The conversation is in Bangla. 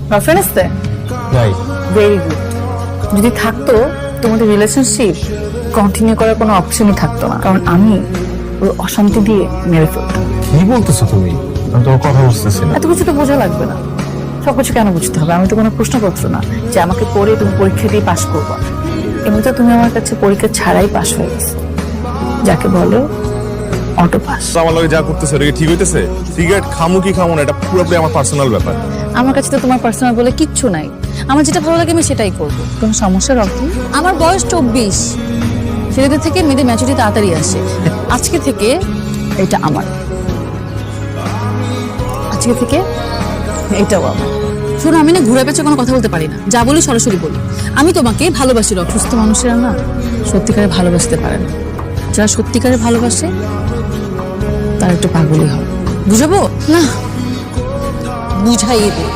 গার্লফ্রেন্ড আছে? নাই। Very good. যদি থাকতো তোমাদের রিলেশনশিপ কন্টিনিউ করার কোনো অপশনই থাকতো না, কারণ আমি ওর অশান্তি দিয়ে মেরে ফেলতাম। কি বলতেছো তুমি? আমি তোমার কথা বুঝতেছি না। এত কিছু তো বোঝা লাগবে না, সবকিছু কেন বুঝতে হবে? আমি তো কোনো প্রশ্নপত্র না যে আমাকে পড়ে তুমি পরীক্ষা দিয়ে পাশ করবা। এমনিতে তুমি আমার কাছে পরীক্ষা ছাড়াই পাশ হয়ে গেছো, যাকে বলে অটো পাস। আমার লগে যা করতেছে এটা কি ঠিক হইতেছে? সিগারেট খামু কি খামু না এটা পুরোপুরি আমার পার্সোনাল ব্যাপার। আমার কাছে তো তোমার পার্সোনাল বলে কিচ্ছু নাই। আমার যেটা ভালো লাগে আমি সেটাই করবো। কোনো সমস্যা রকি? আমার বয়স 24। ছেলেদের থেকে মেয়েদের ম্যাচুরিটি তাড়াতাড়ি আসে। আজকে থেকে এটা আমার, আজকে থেকে এটাও আমার। শোনো, আমি না ঘুরে পেঁচে কোনো কথা বলতে পারি না, যা বলি সরাসরি বলি। আমি তোমাকে ভালোবাসি রক। সুস্থ মানুষেরা না সত্যিকারে ভালোবাসতে পারে না। যারা সত্যিকারে ভালোবাসে তারা একটু পাগলই হয়। বুঝাবো না? বুঝাইয়ে দিই।